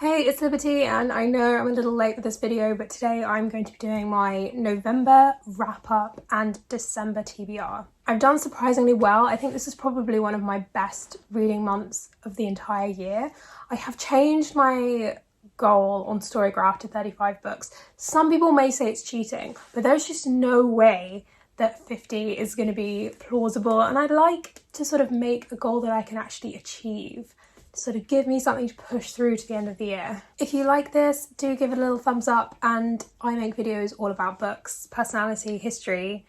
Hey, it's Liberty, and I know I'm a little late with this video, but today I'm going to be doing my November wrap-up and December TBR. I've done surprisingly well. I think this is probably one of my best reading months of the entire year. I have changed my goal on Storygraph to 35 books. Some people may say it's cheating, but there's just no way that 50 is going to be plausible, and I'd like to sort of make a goal that I can actually achieve. Sort of give me something to push through to the end of the year. If you like this, do give it a little thumbs up, and I make videos all about books, personality, history,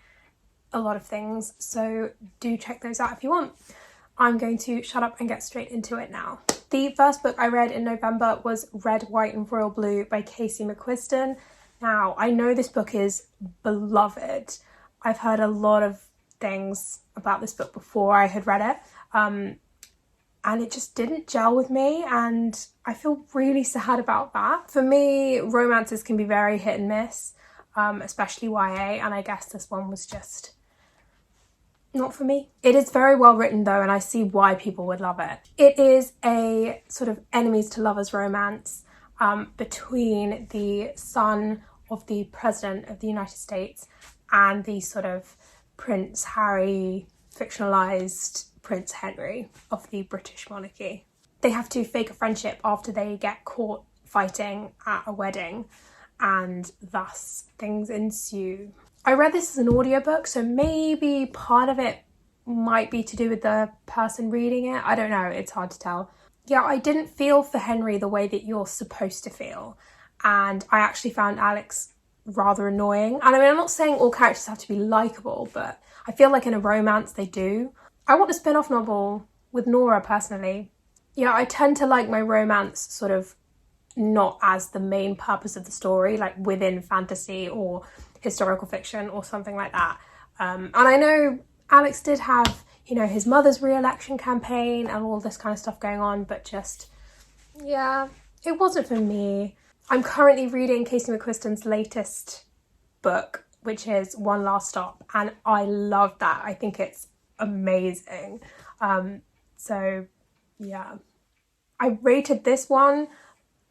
a lot of things, so do check those out if you want. I'm going to shut up and get straight into it now. The first book I read in November was Red, White and Royal Blue by Casey McQuiston. Now, I know this book is beloved. I've heard a lot of things about this book before I had read it. And it just didn't gel with me, and I feel really sad about that. For me, romances can be very hit and miss, especially YA, and I guess this one was just not for me. It is very well written though, and I see why people would love it. It is a sort of enemies to lovers romance between the son of the President of the United States and the sort of Prince Harry fictionalized Prince Henry of the British monarchy. They have to fake a friendship after they get caught fighting at a wedding, and thus things ensue. I read this as an audiobook, so maybe part of it might be to do with the person reading it. I don't know, it's hard to tell. Yeah, I didn't feel for Henry the way that you're supposed to feel, and I actually found Alex rather annoying. And I mean, I'm not saying all characters have to be likeable, but I feel like in a romance they do. I want a spin-off novel with Nora, personally. Yeah, I tend to like my romance sort of not as the main purpose of the story, like within fantasy or historical fiction or something like that. And I know Alex did have, you know, his mother's re-election campaign and all this kind of stuff going on, but just, yeah, it wasn't for me. I'm currently reading Casey McQuiston's latest book, which is One Last Stop, and I love that. I think it's amazing. So yeah, I rated this one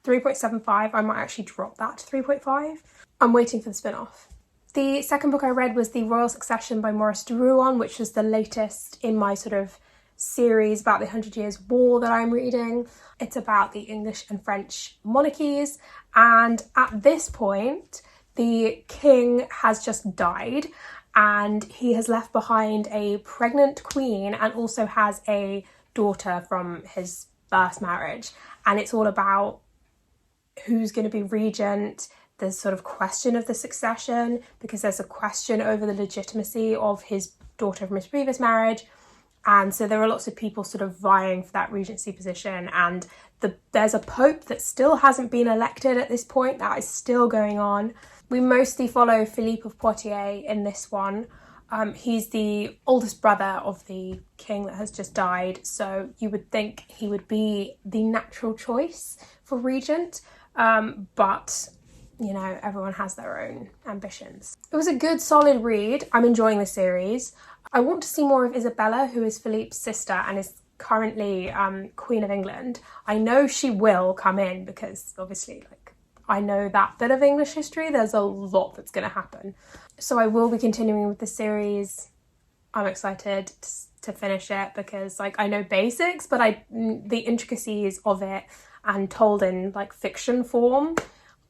3.75. I might actually drop that to 3.5. I'm waiting for the spin-off. The second book I read was The Royal Succession by Maurice de Rohan, which is the latest in my sort of series about the 100 Years' War that I'm reading. It's about the English and French monarchies, and at this point the king has just died, and he has left behind a pregnant queen and also has a daughter from his first marriage. And it's all about who's going to be regent. There's sort of question of the succession because there's a question over the legitimacy of his daughter from his previous marriage. And so there are lots of people sort of vying for that regency position. And there's a pope that still hasn't been elected at this point. That is still going on. We mostly follow Philippe of Poitiers in this one. He's the oldest brother of the king that has just died, so you would think he would be the natural choice for regent, but, you know, everyone has their own ambitions. It was a good, solid read. I'm enjoying the series. I want to see more of Isabella, who is Philippe's sister and is currently Queen of England. I know she will come in because, obviously, like, I know that bit of English history. There's a lot that's going to happen. So I will be continuing with the series. I'm excited to finish it because, like, I know basics, but the intricacies of it and told in, like, fiction form,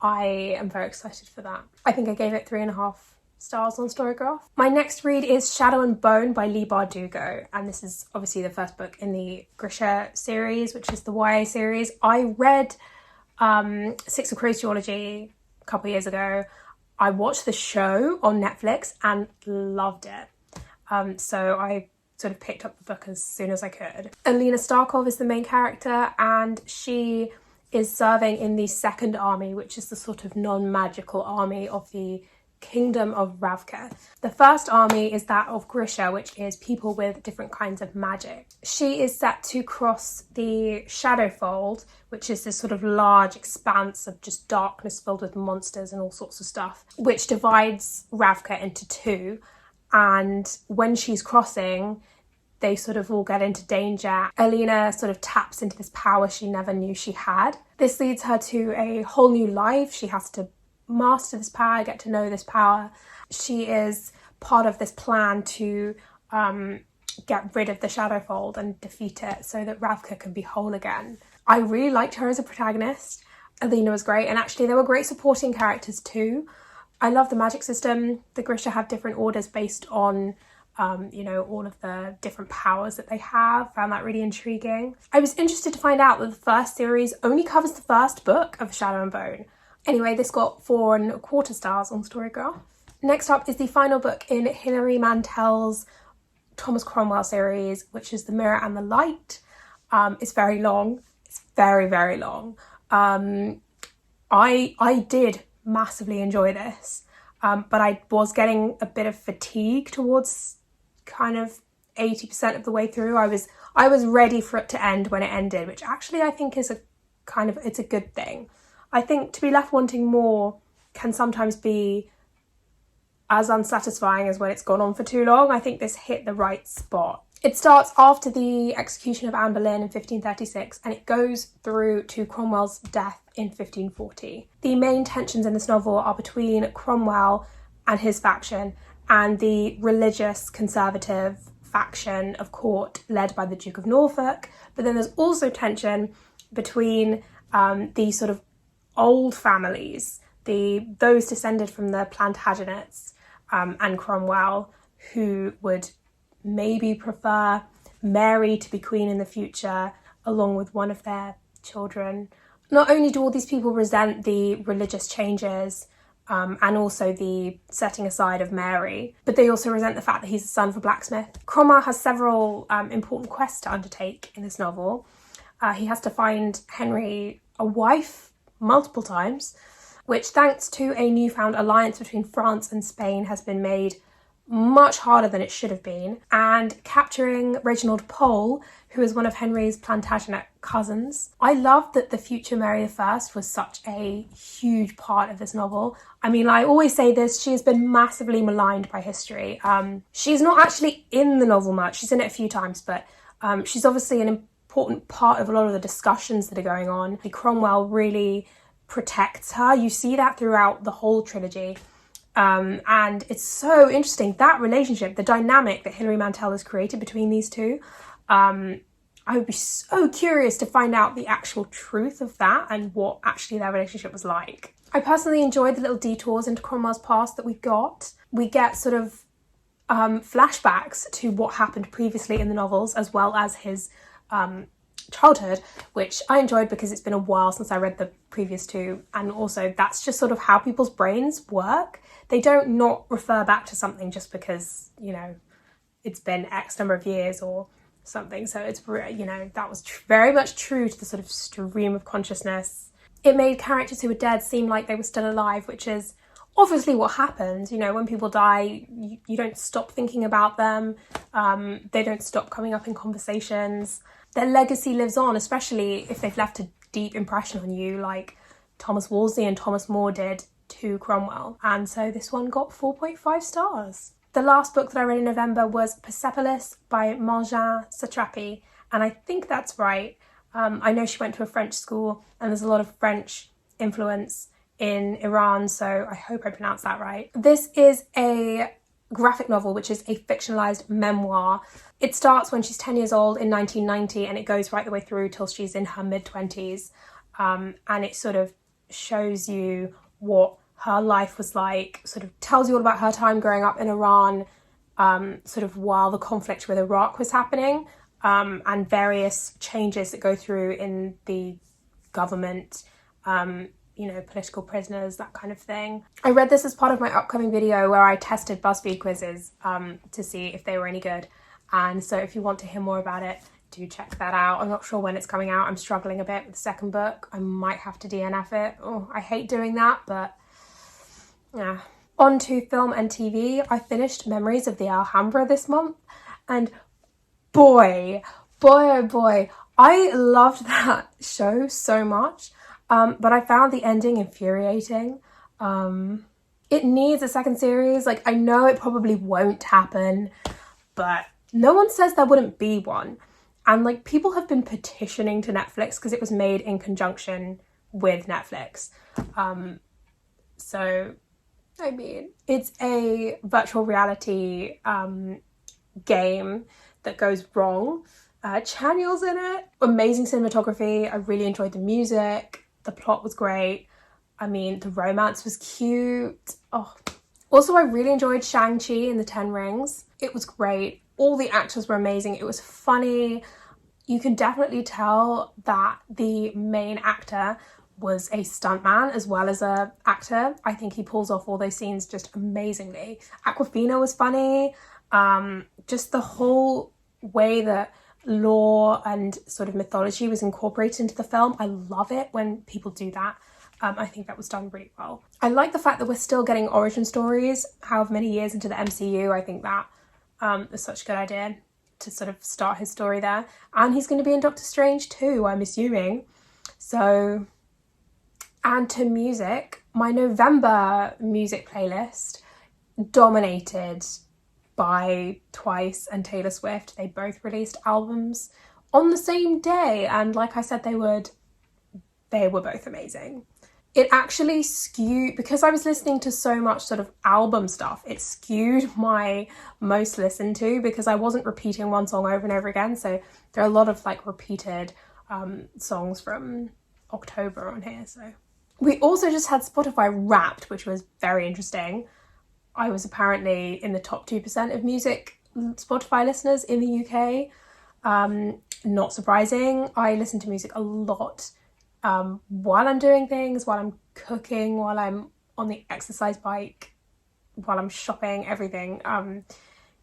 I am very excited for that. I think I gave it 3.5 stars on Storygraph. My next read is Shadow and Bone by Leigh Bardugo, and this is obviously the first book in the Grisha series, which is the YA series. I read Six of Crows Geology a couple of years ago. I watched the show on Netflix and loved it. So I sort of picked up the book as soon as I could. Alina Starkov is the main character, and she is serving in the Second Army, which is the sort of non-magical army of the Kingdom of Ravka. The first army is that of Grisha, which is people with different kinds of magic. She is set to cross the Shadowfold, which is this sort of large expanse of just darkness filled with monsters and all sorts of stuff, which divides Ravka into two. And when she's crossing, they sort of all get into danger. Alina sort of taps into this power she never knew she had. This leads her to a whole new life. She has to master this power, get to know this power. She is part of this plan to get rid of the Shadowfold and defeat it so that Ravka can be whole again. I really liked her as a protagonist. Alina was great, and actually there were great supporting characters too. I love the magic system. The Grisha have different orders based on all of the different powers that they have. Found that really intriguing. I was interested to find out that the first series only covers the first book of Shadow and Bone. Anyway, this got 4.25 stars on Storygraph. Next up is the final book in Hilary Mantel's Thomas Cromwell series, which is The Mirror and the Light. It's very long. It's very, very long. I did massively enjoy this, but I was getting a bit of fatigue towards kind of 80% of the way through. I was ready for it to end when it ended, which actually I think is it's a good thing. I think to be left wanting more can sometimes be as unsatisfying as when it's gone on for too long. I think this hit the right spot. It starts after the execution of Anne Boleyn in 1536 and it goes through to Cromwell's death in 1540. The main tensions in this novel are between Cromwell and his faction and the religious conservative faction of court led by the Duke of Norfolk. But then there's also tension between the sort of old families, those descended from the Plantagenets and Cromwell, who would maybe prefer Mary to be queen in the future along with one of their children. Not only do all these people resent the religious changes and also the setting aside of Mary, but they also resent the fact that he's the son of a blacksmith. Cromwell has several important quests to undertake in this novel. He has to find Henry a wife multiple times, which thanks to a newfound alliance between France and Spain has been made much harder than it should have been, and capturing Reginald Pole, who is one of Henry's Plantagenet cousins. I love that the future Mary I was such a huge part of this novel. I mean, I always say this, she has been massively maligned by history. She's not actually in the novel much, she's in it a few times, but she's obviously an important part of a lot of the discussions that are going on. Cromwell really protects her. You see that throughout the whole trilogy. And it's so interesting, that relationship, the dynamic that Hilary Mantel has created between these two. I would be so curious to find out the actual truth of that and what actually their relationship was like. I personally enjoyed the little detours into Cromwell's past that we got. We get sort of flashbacks to what happened previously in the novels, as well as his childhood, which I enjoyed because it's been a while since I read the previous two, and also that's just sort of how people's brains work. They don't not refer back to something just because, it's been X number of years or something. So it's, that was very much true to the sort of stream of consciousness. It made characters who were dead seem like they were still alive, which is obviously what happens. When people die, you don't stop thinking about them. They don't stop coming up in conversations. Their legacy lives on, especially if they've left a deep impression on you, like Thomas Wolsey and Thomas More did to Cromwell. And so this one got 4.5 stars. The last book that I read in November was Persepolis by Marjane Satrapi, and I think that's right. I know she went to a French school and there's a lot of French influence in Iran, so I hope I pronounced that right. This is a graphic novel, which is a fictionalized memoir. It starts when she's 10 years old in 1990 and it goes right the way through till she's in her mid-20s. And it sort of shows you what her life was like, sort of tells you all about her time growing up in Iran, sort of while the conflict with Iraq was happening, and various changes that go through in the government, political prisoners, that kind of thing. I read this as part of my upcoming video where I tested BuzzFeed quizzes to see if they were any good. And so if you want to hear more about it, do check that out. I'm not sure when it's coming out. I'm struggling a bit with the second book. I might have to DNF it. Oh, I hate doing that, but yeah. On to film and TV. I finished Memories of the Alhambra this month, and boy, oh boy, I loved that show so much. But I found the ending infuriating. It needs a second series. Like, I know it probably won't happen, but no one says there wouldn't be one. And like people have been petitioning to Netflix because it was made in conjunction with Netflix. So, I mean, it's a virtual reality game that goes wrong. Chanyeol's in it. Amazing cinematography. I really enjoyed the music. The plot was great. I mean, the romance was cute. Oh. Also, I really enjoyed Shang-Chi and the Ten Rings. It was great. All the actors were amazing. It was funny. You can definitely tell that the main actor was a stuntman as well as a actor. I think he pulls off all those scenes just amazingly. Awkwafina was funny. Just the whole way that lore and sort of mythology was incorporated into the film. I love it when people do that. I think that was done really well. I like the fact that we're still getting origin stories however many years into the MCU. I think that is such a good idea to sort of start his story there. And he's going to be in Doctor Strange too, I'm assuming. So, and to music, my November music playlist dominated by Twice and Taylor Swift. They both released albums on the same day, and like I said they would, they were both amazing. It actually skewed, because I was listening to so much sort of album stuff, it skewed my most listened to because I wasn't repeating one song over and over again. So there are a lot of like repeated songs from October on here. So we also just had Spotify Wrapped, which was very interesting. I was apparently in the top 2% of music Spotify listeners in the UK. Not surprising. I listen to music a lot while I'm doing things, while I'm cooking, while I'm on the exercise bike, while I'm shopping, everything.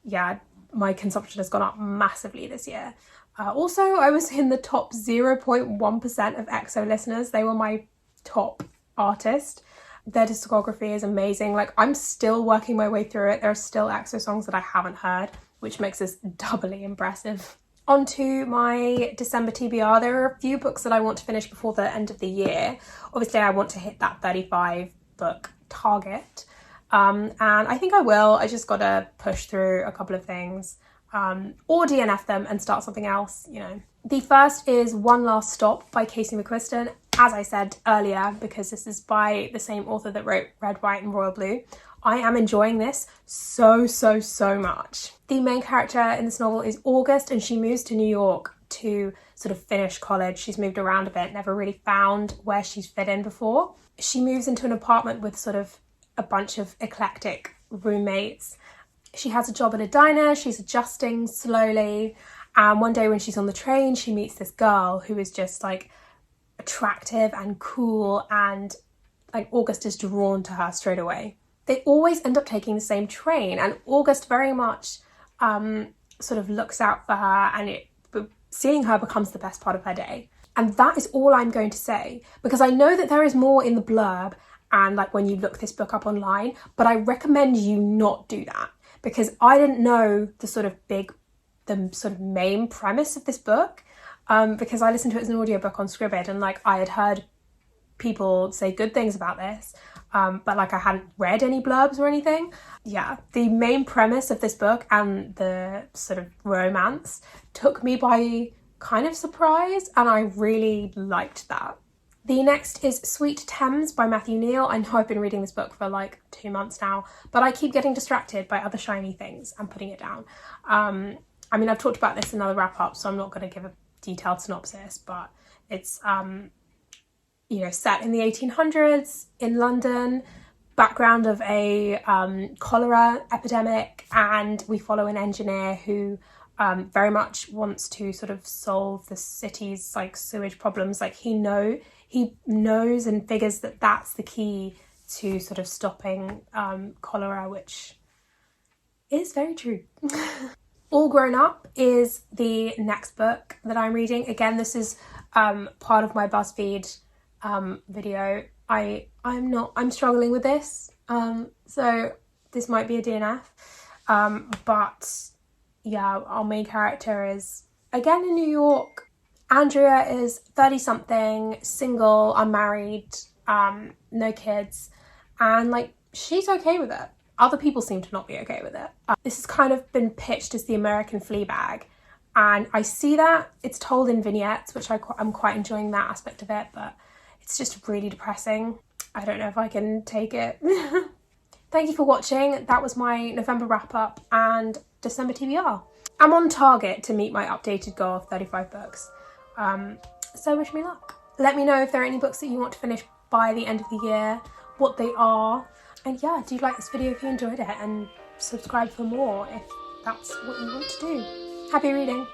Yeah, my consumption has gone up massively this year. Also, I was in the top 0.1% of EXO listeners. They were my top artist. Their discography is amazing. Like, I'm still working my way through it. There are still EXO songs that I haven't heard, which makes this doubly impressive. On to my December TBR. There are a few books that I want to finish before the end of the year. Obviously, I want to hit that 35 book target. And I think I will. I just got to push through a couple of things or DNF them and start something else, you know. The first is One Last Stop by Casey McQuiston. As I said earlier, because this is by the same author that wrote Red, White and Royal Blue, I am enjoying this so much. The main character in this novel is August, and she moves to New York to sort of finish college. She's moved around a bit, never really found where she's fit in before. She moves into an apartment with sort of a bunch of eclectic roommates. She has a job at a diner, she's adjusting slowly, and one day when she's on the train, she meets this girl who is just like attractive and cool, and like August is drawn to her straight away. They always end up taking the same train, and August very much sort of looks out for her, and seeing her becomes the best part of her day. And that is all I'm going to say, because I know that there is more in the blurb and like when you look this book up online, but I recommend you not do that, because I didn't know the sort of main premise of this book, because I listened to it as an audiobook on Scribd, and like I had heard people say good things about this, but like I hadn't read any blurbs or anything. Yeah, the main premise of this book and the sort of romance took me by kind of surprise, and I really liked that. The next is Sweet Thames by Matthew Neal. I know I've been reading this book for like 2 months now, but I keep getting distracted by other shiny things and putting it down. I mean, I've talked about this in another wrap up, so I'm not going to give a detailed synopsis, but it's you know, set in the 1800s in London, background of a cholera epidemic, and we follow an engineer who very much wants to sort of solve the city's like sewage problems. Like he knows and figures that that's the key to sort of stopping cholera, which is very true. All Grown Up is the next book that I'm reading. Again, this is part of my BuzzFeed video. I'm struggling with this, so this might be a DNF, but yeah, our main character is again in New York. Andrea is 30 something, single, unmarried, no kids, and like she's okay with it. Other people seem to not be okay with it. This has kind of been pitched as the American Fleabag, and I see that. It's told in vignettes, which I'm quite enjoying that aspect of it, but it's just really depressing. I don't know if I can take it. Thank you for watching. That was my November wrap up and December TBR. I'm on target to meet my updated goal of 35 books. So wish me luck. Let me know if there are any books that you want to finish by the end of the year, what they are. And yeah, do like this video if you enjoyed it, and subscribe for more if that's what you want to do. Happy reading.